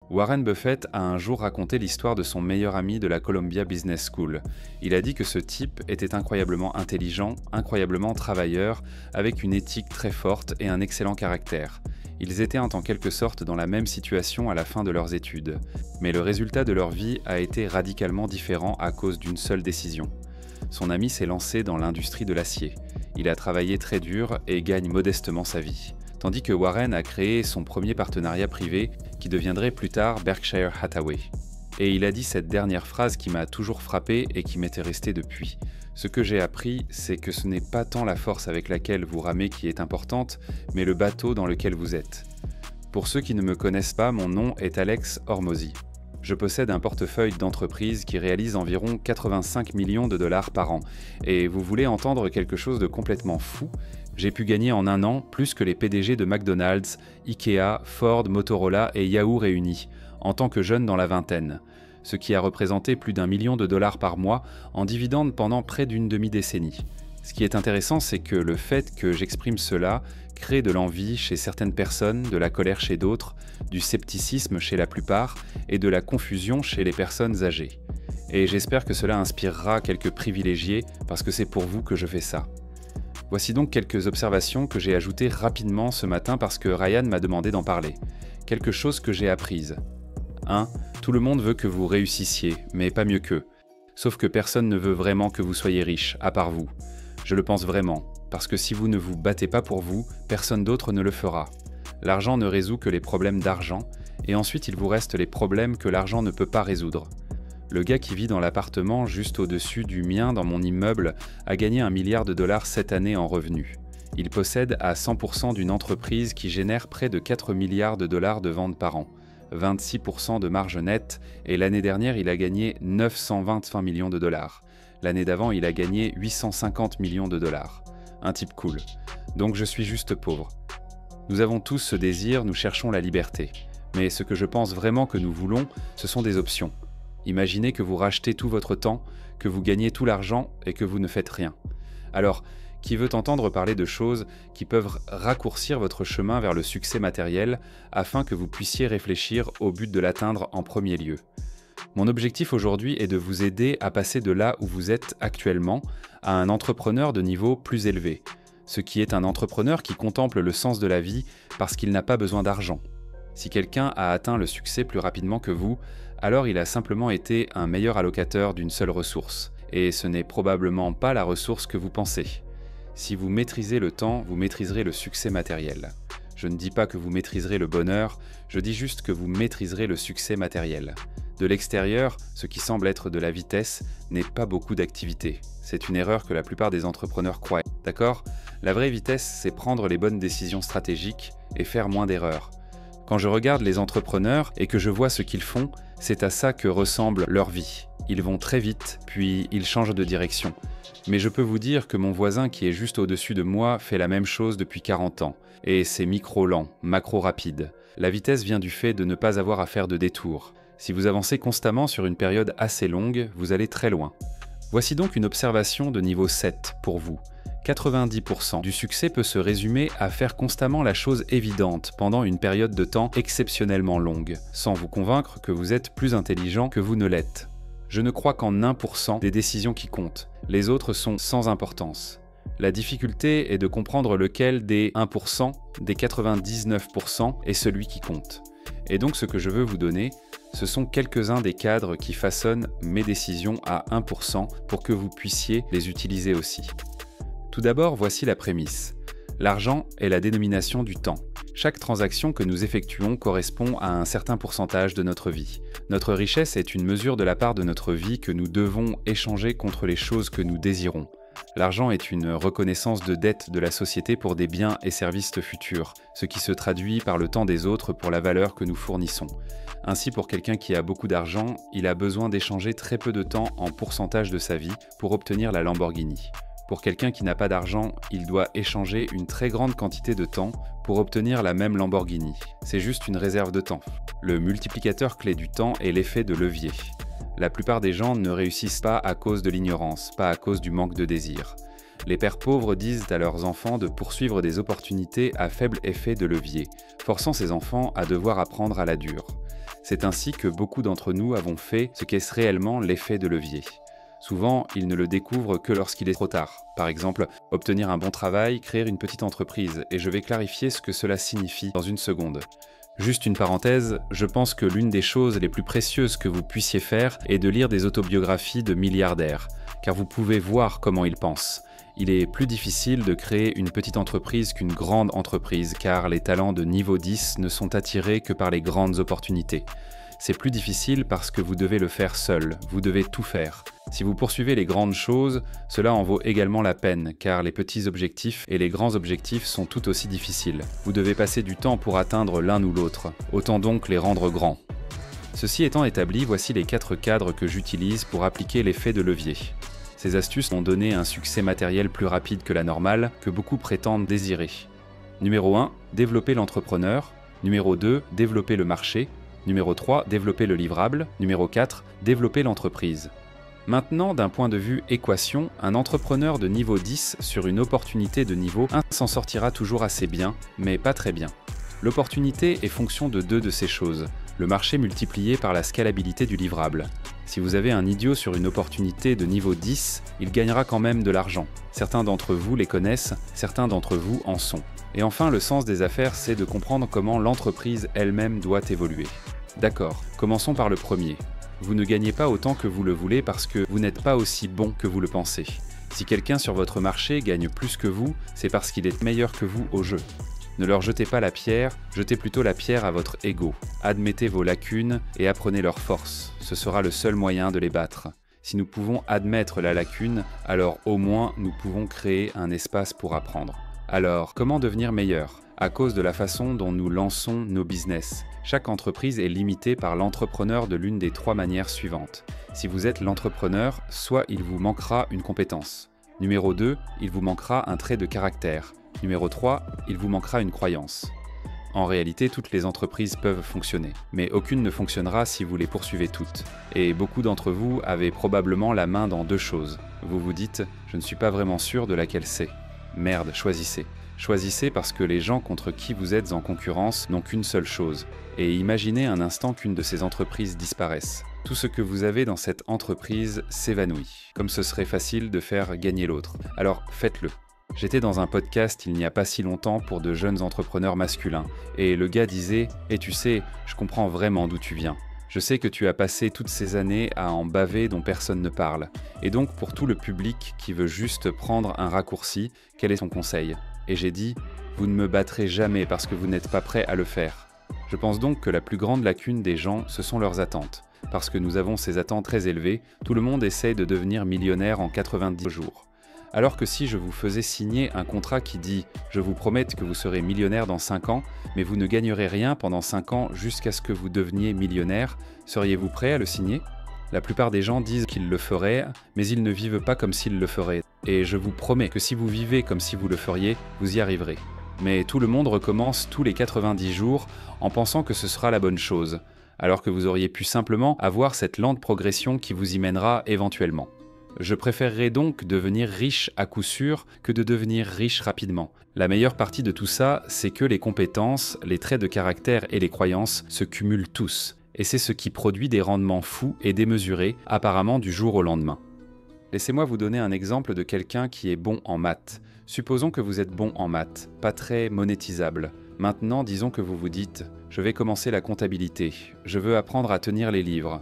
Warren Buffett a un jour raconté l'histoire de son meilleur ami de la Columbia Business School. Il a dit que ce type était incroyablement intelligent, incroyablement travailleur, avec une éthique très forte et un excellent caractère. Ils étaient en quelque sorte dans la même situation à la fin de leurs études. Mais le résultat de leur vie a été radicalement différent à cause d'une seule décision. Son ami s'est lancé dans l'industrie de l'acier. Il a travaillé très dur et gagne modestement sa vie. Tandis que Warren a créé son premier partenariat privé qui deviendrait plus tard Berkshire Hathaway. Et il a dit cette dernière phrase qui m'a toujours frappé et qui m'était restée depuis. Ce que j'ai appris, c'est que ce n'est pas tant la force avec laquelle vous ramez qui est importante, mais le bateau dans lequel vous êtes. Pour ceux qui ne me connaissent pas, mon nom est Alex Hormozi. Je possède un portefeuille d'entreprises qui réalise environ 85 millions de dollars par an. Et vous voulez entendre quelque chose de complètement fou ? J'ai pu gagner en un an plus que les PDG de McDonald's, Ikea, Ford, Motorola et Yahoo réunis, en tant que jeune dans la vingtaine, ce qui a représenté plus d'1 million de dollars par mois en dividendes pendant près d'une demi-décennie. Ce qui est intéressant, c'est que le fait que j'exprime cela crée de l'envie chez certaines personnes, de la colère chez d'autres, du scepticisme chez la plupart et de la confusion chez les personnes âgées. Et j'espère que cela inspirera quelques privilégiés parce que c'est pour vous que je fais ça. Voici donc quelques observations que j'ai ajoutées rapidement ce matin parce que Ryan m'a demandé d'en parler. Quelque chose que j'ai apprises. 1. Tout le monde veut que vous réussissiez, mais pas mieux qu'eux. Sauf que personne ne veut vraiment que vous soyez riche, à part vous. Je le pense vraiment, parce que si vous ne vous battez pas pour vous, personne d'autre ne le fera. L'argent ne résout que les problèmes d'argent, et ensuite il vous reste les problèmes que l'argent ne peut pas résoudre. Le gars qui vit dans l'appartement juste au-dessus du mien dans mon immeuble a gagné 1 milliard de dollars cette année en revenus. Il possède à 100% d'une entreprise qui génère près de 4 milliards de dollars de ventes par an, 26% de marge nette, et l'année dernière il a gagné 925 millions de dollars. L'année d'avant il a gagné 850 millions de dollars. Un type cool. Donc je suis juste pauvre. Nous avons tous ce désir, nous cherchons la liberté. Mais ce que je pense vraiment que nous voulons, ce sont des options. Imaginez que vous rachetez tout votre temps, que vous gagnez tout l'argent et que vous ne faites rien. Alors, qui veut entendre parler de choses qui peuvent raccourcir votre chemin vers le succès matériel afin que vous puissiez réfléchir au but de l'atteindre en premier lieu ? Mon objectif aujourd'hui est de vous aider à passer de là où vous êtes actuellement à un entrepreneur de niveau plus élevé, ce qui est un entrepreneur qui contemple le sens de la vie parce qu'il n'a pas besoin d'argent. Si quelqu'un a atteint le succès plus rapidement que vous, alors il a simplement été un meilleur allocateur d'une seule ressource, et ce n'est probablement pas la ressource que vous pensez. Si vous maîtrisez le temps, vous maîtriserez le succès matériel. Je ne dis pas que vous maîtriserez le bonheur, je dis juste que vous maîtriserez le succès matériel. De l'extérieur, ce qui semble être de la vitesse n'est pas beaucoup d'activité. C'est une erreur que la plupart des entrepreneurs croient. D'accord ? La vraie vitesse, c'est prendre les bonnes décisions stratégiques et faire moins d'erreurs. Quand je regarde les entrepreneurs et que je vois ce qu'ils font, c'est à ça que ressemble leur vie. Ils vont très vite, puis ils changent de direction. Mais je peux vous dire que mon voisin qui est juste au-dessus de moi fait la même chose depuis 40 ans. Et c'est micro-lent, macro-rapide. La vitesse vient du fait de ne pas avoir à faire de détours. Si vous avancez constamment sur une période assez longue, vous allez très loin. Voici donc une observation de niveau 7 pour vous. 90% du succès peut se résumer à faire constamment la chose évidente pendant une période de temps exceptionnellement longue, sans vous convaincre que vous êtes plus intelligent que vous ne l'êtes. Je ne crois qu'en 1% des décisions qui comptent. Les autres sont sans importance. La difficulté est de comprendre lequel des 1%, des 99% est celui qui compte. Et donc ce que je veux vous donner, ce sont quelques-uns des cadres qui façonnent mes décisions à 1% pour que vous puissiez les utiliser aussi. Tout d'abord, voici la prémisse. L'argent est la dénomination du temps. Chaque transaction que nous effectuons correspond à un certain pourcentage de notre vie. Notre richesse est une mesure de la part de notre vie que nous devons échanger contre les choses que nous désirons. L'argent est une reconnaissance de dette de la société pour des biens et services futurs, ce qui se traduit par le temps des autres pour la valeur que nous fournissons. Ainsi, pour quelqu'un qui a beaucoup d'argent, il a besoin d'échanger très peu de temps en pourcentage de sa vie pour obtenir la Lamborghini. Pour quelqu'un qui n'a pas d'argent, il doit échanger une très grande quantité de temps pour obtenir la même Lamborghini. C'est juste une réserve de temps. Le multiplicateur clé du temps est l'effet de levier. La plupart des gens ne réussissent pas à cause de l'ignorance, pas à cause du manque de désir. Les pères pauvres disent à leurs enfants de poursuivre des opportunités à faible effet de levier, forçant ces enfants à devoir apprendre à la dure. C'est ainsi que beaucoup d'entre nous avons fait ce qu'est réellement l'effet de levier. Souvent, ils ne le découvrent que lorsqu'il est trop tard. Par exemple, obtenir un bon travail, créer une petite entreprise, et je vais clarifier ce que cela signifie dans une seconde. Juste une parenthèse, je pense que l'une des choses les plus précieuses que vous puissiez faire est de lire des autobiographies de milliardaires, car vous pouvez voir comment ils pensent. Il est plus difficile de créer une petite entreprise qu'une grande entreprise, car les talents de niveau 10 ne sont attirés que par les grandes opportunités. C'est plus difficile parce que vous devez le faire seul, vous devez tout faire. Si vous poursuivez les grandes choses, cela en vaut également la peine, car les petits objectifs et les grands objectifs sont tout aussi difficiles. Vous devez passer du temps pour atteindre l'un ou l'autre, autant donc les rendre grands. Ceci étant établi, voici les 4 cadres que j'utilise pour appliquer l'effet de levier. Ces astuces ont donné un succès matériel plus rapide que la normale, que beaucoup prétendent désirer. Numéro 1, développer l'entrepreneur. Numéro 2, développer le marché. Numéro 3, développer le livrable. Numéro 4, développer l'entreprise. Maintenant, d'un point de vue équation, un entrepreneur de niveau 10 sur une opportunité de niveau 1 s'en sortira toujours assez bien, mais pas très bien. L'opportunité est fonction de 2 de ces choses, le marché multiplié par la scalabilité du livrable. Si vous avez un idiot sur une opportunité de niveau 10, il gagnera quand même de l'argent. Certains d'entre vous les connaissent, certains d'entre vous en sont. Et enfin, le sens des affaires, c'est de comprendre comment l'entreprise elle-même doit évoluer. D'accord, commençons par le premier. Vous ne gagnez pas autant que vous le voulez parce que vous n'êtes pas aussi bon que vous le pensez. Si quelqu'un sur votre marché gagne plus que vous, c'est parce qu'il est meilleur que vous au jeu. Ne leur jetez pas la pierre, jetez plutôt la pierre à votre ego. Admettez vos lacunes et apprenez leurs forces. Ce sera le seul moyen de les battre. Si nous pouvons admettre la lacune, alors au moins nous pouvons créer un espace pour apprendre. Alors, comment devenir meilleur ? À cause de la façon dont nous lançons nos business. Chaque entreprise est limitée par l'entrepreneur de l'une des 3 manières suivantes. Si vous êtes l'entrepreneur, soit il vous manquera une compétence. Numéro 2, il vous manquera un trait de caractère. Numéro 3, il vous manquera une croyance. En réalité, toutes les entreprises peuvent fonctionner, mais aucune ne fonctionnera si vous les poursuivez toutes. Et beaucoup d'entre vous avez probablement la main dans 2 choses. Vous vous dites « je ne suis pas vraiment sûr de laquelle c'est ». Merde, choisissez. Choisissez parce que les gens contre qui vous êtes en concurrence n'ont qu'une seule chose. Et imaginez un instant qu'une de ces entreprises disparaisse. Tout ce que vous avez dans cette entreprise s'évanouit, comme ce serait facile de faire gagner l'autre. Alors faites-le. J'étais dans un podcast il n'y a pas si longtemps pour de jeunes entrepreneurs masculins, et le gars disait « Et tu sais, je comprends vraiment d'où tu viens. Je sais que tu as passé toutes ces années à en baver dont personne ne parle. Et donc pour tout le public qui veut juste prendre un raccourci, quel est ton conseil ?» Et j'ai dit « Vous ne me battrez jamais parce que vous n'êtes pas prêt à le faire. » Je pense donc que la plus grande lacune des gens, ce sont leurs attentes. Parce que nous avons ces attentes très élevées, tout le monde essaye de devenir millionnaire en 90 jours. Alors que si je vous faisais signer un contrat qui dit « Je vous promets que vous serez millionnaire dans 5 ans, mais vous ne gagnerez rien pendant 5 ans jusqu'à ce que vous deveniez millionnaire », seriez-vous prêt à le signer ? La plupart des gens disent qu'ils le feraient, mais ils ne vivent pas comme s'ils le feraient. Et je vous promets que si vous vivez comme si vous le feriez, vous y arriverez. Mais tout le monde recommence tous les 90 jours en pensant que ce sera la bonne chose, alors que vous auriez pu simplement avoir cette lente progression qui vous y mènera éventuellement. Je préférerais donc devenir riche à coup sûr que de devenir riche rapidement. La meilleure partie de tout ça, c'est que les compétences, les traits de caractère et les croyances se cumulent tous. Et c'est ce qui produit des rendements fous et démesurés, apparemment du jour au lendemain. Laissez-moi vous donner un exemple de quelqu'un qui est bon en maths. Supposons que vous êtes bon en maths, pas très monétisable. Maintenant, disons que vous vous dites « Je vais commencer la comptabilité, je veux apprendre à tenir les livres ».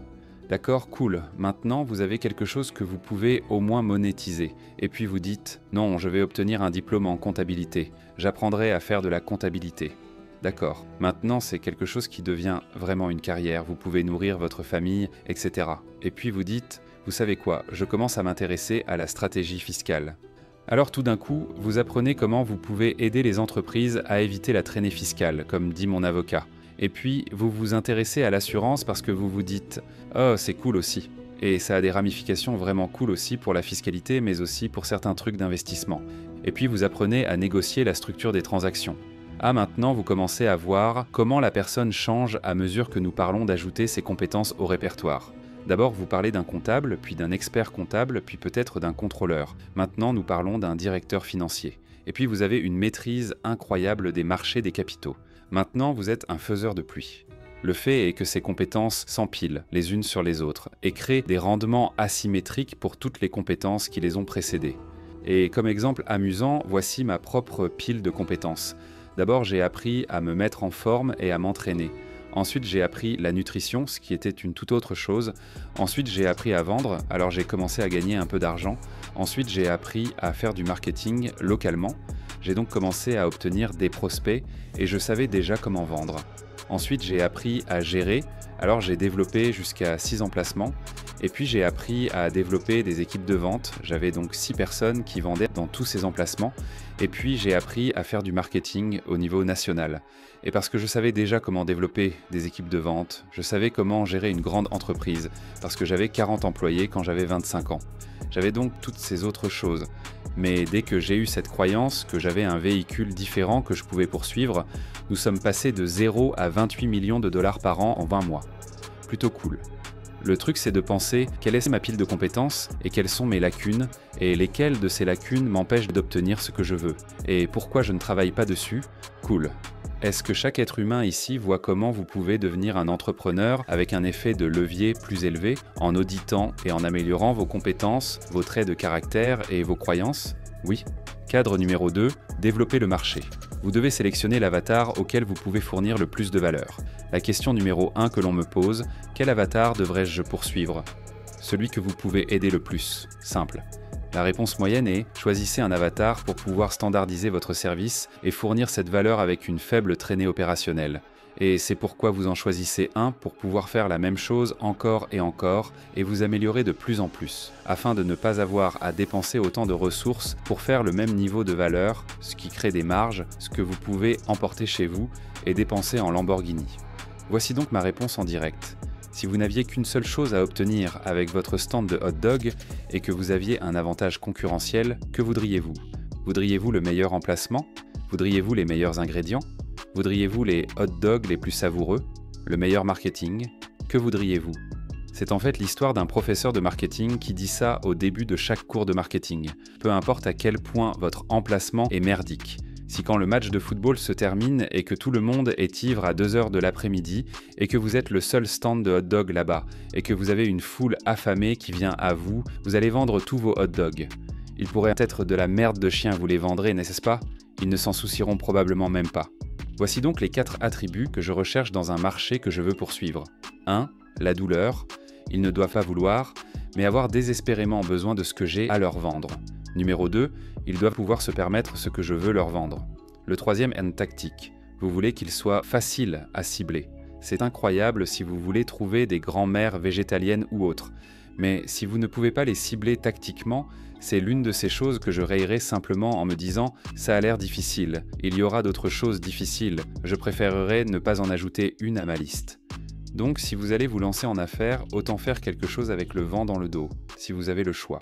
D'accord, cool. Maintenant, vous avez quelque chose que vous pouvez au moins monétiser. Et puis vous dites « Non, je vais obtenir un diplôme en comptabilité. J'apprendrai à faire de la comptabilité. » D'accord. Maintenant, c'est quelque chose qui devient vraiment une carrière. Vous pouvez nourrir votre famille, etc. Et puis vous dites « Vous savez quoi, je commence à m'intéresser à la stratégie fiscale. » Alors tout d'un coup, vous apprenez comment vous pouvez aider les entreprises à éviter la traînée fiscale, comme dit mon avocat. Et puis, vous vous intéressez à l'assurance parce que vous vous dites « Oh, c'est cool aussi ». Et ça a des ramifications vraiment cool aussi pour la fiscalité, mais aussi pour certains trucs d'investissement. Et puis vous apprenez à négocier la structure des transactions. Ah, maintenant, vous commencez à voir comment la personne change à mesure que nous parlons d'ajouter ses compétences au répertoire. D'abord, vous parlez d'un comptable, puis d'un expert comptable, puis peut-être d'un contrôleur. Maintenant, nous parlons d'un directeur financier. Et puis, vous avez une maîtrise incroyable des marchés des capitaux. Maintenant, vous êtes un faiseur de pluie. Le fait est que ces compétences s'empilent les unes sur les autres et créent des rendements asymétriques pour toutes les compétences qui les ont précédées. Et comme exemple amusant, voici ma propre pile de compétences. D'abord, j'ai appris à me mettre en forme et à m'entraîner. Ensuite, j'ai appris la nutrition, ce qui était une toute autre chose. Ensuite, j'ai appris à vendre, alors j'ai commencé à gagner un peu d'argent. Ensuite, j'ai appris à faire du marketing localement. J'ai donc commencé à obtenir des prospects et je savais déjà comment vendre. Ensuite, j'ai appris à gérer, alors j'ai développé jusqu'à 6 emplacements. Et puis j'ai appris à développer des équipes de vente. J'avais donc 6 personnes qui vendaient dans tous ces emplacements. Et puis j'ai appris à faire du marketing au niveau national. Et parce que je savais déjà comment développer des équipes de vente, je savais comment gérer une grande entreprise, parce que j'avais 40 employés quand j'avais 25 ans. J'avais donc toutes ces autres choses. Mais dès que j'ai eu cette croyance que j'avais un véhicule différent que je pouvais poursuivre, nous sommes passés de 0 à 28 millions de dollars par an en 20 mois. Plutôt cool. Le truc, c'est de penser quelle est ma pile de compétences et quelles sont mes lacunes et lesquelles de ces lacunes m'empêchent d'obtenir ce que je veux et pourquoi je ne travaille pas dessus. Cool. Est-ce que chaque être humain ici voit comment vous pouvez devenir un entrepreneur avec un effet de levier plus élevé en auditant et en améliorant vos compétences, vos traits de caractère et vos croyances? Oui. Cadre numéro 2, développer le marché. Vous devez sélectionner l'avatar auquel vous pouvez fournir le plus de valeur. La question numéro 1 que l'on me pose, quel avatar devrais-je poursuivre? Celui que vous pouvez aider le plus. Simple. La réponse moyenne est, choisissez un avatar pour pouvoir standardiser votre service et fournir cette valeur avec une faible traînée opérationnelle. Et c'est pourquoi vous en choisissez un pour pouvoir faire la même chose encore et vous améliorer de plus en plus, afin de ne pas avoir à dépenser autant de ressources pour faire le même niveau de valeur, ce qui crée des marges, ce que vous pouvez emporter chez vous et dépenser en Lamborghini. Voici donc ma réponse en direct. Si vous n'aviez qu'une seule chose à obtenir avec votre stand de hot dog et que vous aviez un avantage concurrentiel, que voudriez-vous? Voudriez-vous le meilleur emplacement? Voudriez-vous les meilleurs ingrédients? Voudriez-vous les hot dogs les plus savoureux? Le meilleur marketing? Que voudriez-vous? C'est en fait l'histoire d'un professeur de marketing qui dit ça au début de chaque cours de marketing. Peu importe à quel point votre emplacement est merdique. Si quand le match de football se termine et que tout le monde est ivre à 2 heures de l'après-midi et que vous êtes le seul stand de hot dog là-bas et que vous avez une foule affamée qui vient à vous, vous allez vendre tous vos hot dogs. Ils pourraient être de la merde de chien, vous les vendrez, n'est-ce pas? Ils ne s'en soucieront probablement même pas. Voici donc les 4 attributs que je recherche dans un marché que je veux poursuivre. 1. La douleur. Ils ne doivent pas vouloir, mais avoir désespérément besoin de ce que j'ai à leur vendre. Numéro 2. Ils doivent pouvoir se permettre ce que je veux leur vendre. Le 3e est une tactique. Vous voulez qu'il soit facile à cibler. C'est incroyable si vous voulez trouver des grands-mères végétaliennes ou autres. Mais si vous ne pouvez pas les cibler tactiquement, c'est l'une de ces choses que je rayerai simplement en me disant « ça a l'air difficile, il y aura d'autres choses difficiles, je préférerais ne pas en ajouter une à ma liste ». Donc si vous allez vous lancer en affaires, autant faire quelque chose avec le vent dans le dos, si vous avez le choix.